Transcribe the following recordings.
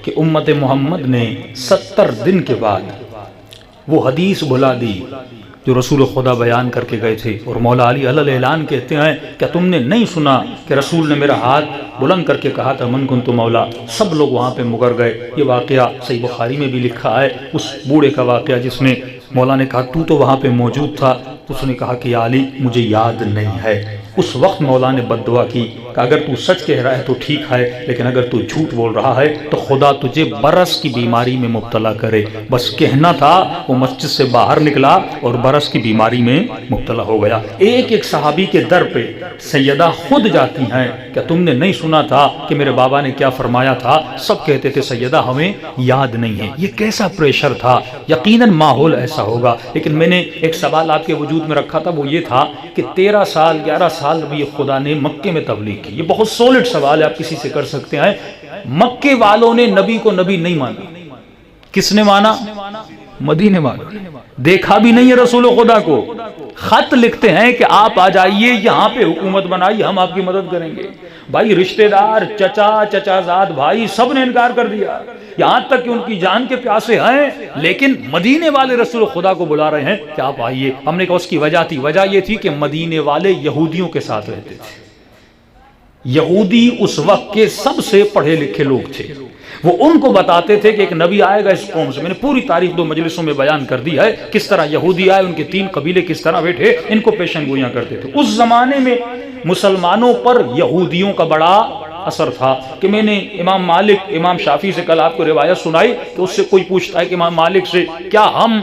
کہ امت محمد نے 70 دن کے بعد وہ حدیث بھلا دی جو رسول خدا بیان کر کے گئے تھے، اور مولا علی علیہ الاعلان کہتے ہیں کہ تم نے نہیں سنا کہ رسول نے میرا ہاتھ بلند کر کے کہا تھا من کنت مولا؟ سب لوگ وہاں پہ مگر گئے۔ یہ واقعہ صحیح بخاری میں بھی لکھا ہے، اس بوڑھے کا واقعہ جس نے مولا نے کہا تو وہاں پہ موجود تھا، اس نے کہا کہ یا علی مجھے یاد نہیں ہے۔ اس وقت مولا نے بد دعا کی کہ اگر تو سچ کہہ رہا ہے تو ٹھیک ہے، لیکن اگر تو جھوٹ بول رہا ہے تو خدا تجھے برس کی بیماری میں مبتلا کرے۔ بس کہنا تھا، وہ مسجد سے باہر نکلا اور برس کی بیماری میں مبتلا ہو گیا۔ ایک ایک صحابی کے در پہ سیدہ خود جاتی ہیں کہ تم نے نہیں سنا تھا کہ میرے بابا نے کیا فرمایا تھا؟ سب کہتے تھے سیدہ ہمیں یاد نہیں ہے۔ یہ کیسا پریشر تھا، یقیناً ماحول ایسا ہوگا۔ لیکن میں نے ایک سوال آپ کے وجود میں رکھا تھا، وہ یہ تھا کہ 13 سال 11 سال بھی خدا نے مکے میں تبلیغ کی۔ یہ بہت سولڈ سوال ہے، آپ کسی سے کر سکتے ہیں۔ مکے والوں نے نبی کو نبی نہیں مانا۔ کس نے مانا؟ مدینے والوں نے۔ دیکھا بھی نہیں ہے رسول خدا کو، خط لکھتے ہیں کہ آپ آ جائیے یہاں پہ حکومت بنائیے، ہم آپ کی مدد کریں گے۔ بھائی رشتہ دار، چچا زاد بھائی سب نے انکار کر دیا، یہاں تک کہ ان کی جان کے پیاسے ہیں، لیکن مدینے والے رسول خدا کو بلا رہے ہیں کہ آپ آئیے۔ ہم نے کہا اس کی وجہ یہ تھی کہ مدینے والے یہودیوں کے ساتھ رہتے تھے۔ یہودی اس وقت کے سب سے پڑھے لکھے لوگ تھے، وہ ان کو بتاتے تھے کہ ایک نبی آئے گا اس قوم سے۔ میں نے پوری تاریخ 2 مجلسوں میں بیان کر دی ہے، کس طرح یہودی آئے، ان کے 3 قبیلے کس طرح بیٹھے، ان کو پیشن گوئیاں کرتے تھے۔ اس زمانے میں مسلمانوں پر یہودیوں کا بڑا اثر تھا کہ میں نے امام مالک، امام شافعی سے کل آپ کو روایت سنائی کہ اس سے کوئی پوچھتا ہے کہ امام مالک سے کیا ہم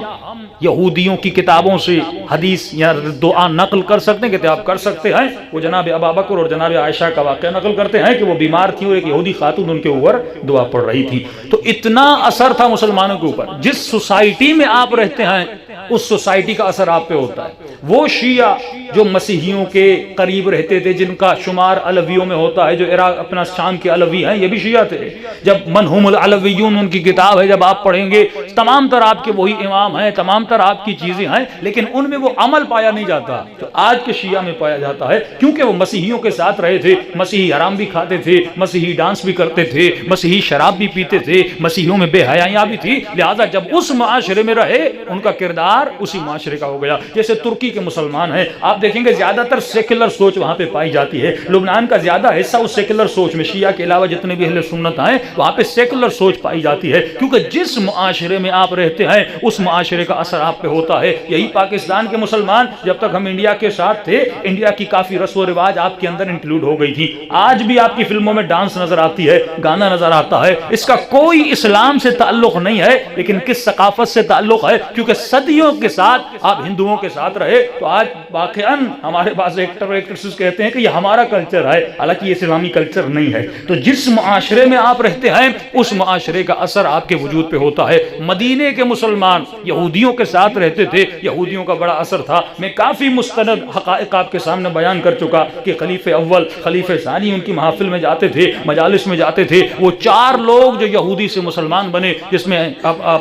یہودیوں کی کتابوں سے حدیث یا دعا نقل کر سکتے ہیں؟ کہتے ہیں آپ کر سکتے ہیں۔ وہ جناب ابابکر اور جناب عائشہ کا واقعہ نقل کرتے ہیں کہ وہ بیمار تھی اور ایک یہودی خاتون ان کے اوپر دعا پڑھ رہی تھی۔ تو اتنا اثر تھا مسلمانوں کے اوپر۔ جس سوسائٹی میں آپ رہتے ہیں اس سوسائٹی کا اثر آپ پہ ہوتا ہے۔ وہ شیعہ جو مسیحیوں کے قریب رہتے تھے، جن کا شمار علویوں میں ہوتا ہے، جو عراق اپنا شام کے علوی ہیں، یہ بھی شیعہ تھے۔ جب منہم العلویون ان کی کتاب ہے، جب آپ پڑھیں گے تمام تر آپ کے وہی امام ہیں، تمام تر آپ کی چیزیں ہیں، لیکن ان میں وہ عمل پایا نہیں جاتا جو آج کے شیعہ میں پایا جاتا ہے، کیونکہ وہ مسیحیوں کے ساتھ رہے تھے۔ مسیحی حرام بھی کھاتے تھے، مسیحی ڈانس بھی کرتے تھے، مسیحی شراب بھی پیتے تھے، مسیحیوں میں بے حیائیاں بھی تھی، لہذا جب اس معاشرے میں رہے ان کا کردار اسی معاشرے کا ہو گیا۔ جیسے ترکی کے مسلمان ہیں، آپ دیکھیں گے زیادہ تر سیکولر سوچ وہاں پہ پائی جاتی ہے۔ لبنان کا زیادہ حصہ اس سیکولر سوچ میں، شیعہ کے علاوہ جتنے بھی اہل سنت ہیں وہاں پہ سیکولر سوچ پائی جاتی ہے، کیونکہ جس معاشرے میں آپ رہتے ہیں اس معاشرے کا اثر آپ پہ ہوتا ہے۔ یہی پاکستان کے مسلمان، جب تک ہم انڈیا کے ساتھ تھے، انڈیا کی کافی رسم و رواج آپ کے اندر انکلوڈ ہو گئی تھی۔ آج بھی آپ کی فلموں میں ڈانس نظر آتی ہے، گانا نظر آتا ہے، اس کا کوئی اسلام سے تعلق نہیں ہے، لیکن کس ثقافت سے تعلق ہے؟ کیونکہ صدیوں کے ساتھ آپ ہندوؤں کے ساتھ رہے، تو آج واقعاً ہمارے پاس ایکٹر ایکٹریسز کہتے ہیں کہ یہ ہمارا کلچر ہے، حالانکہ یہ اسلامی کلچر نہیں ہے۔ تو جس معاشرے میں آپ رہتے ہیں اس معاشرے کا اثر آپ کے وجود پہ ہوتا ہے۔ مدینے کے مسلمان یہودیوں کے ساتھ رہتے تھے، یہودیوں کا بڑا اثر تھا۔ میں کافی مستند حقائق آپ کے سامنے بیان کر چکا کہ خلیفہ اول، خلیفہ ثانی ان کی محافل میں جاتے تھے، مجالس میں جاتے تھے۔ وہ 4 لوگ جو یہودی سے مسلمان بنے، جس میں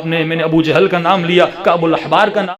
میں نے ابو جہل کا نام لیا، کعب الاحبار کا نام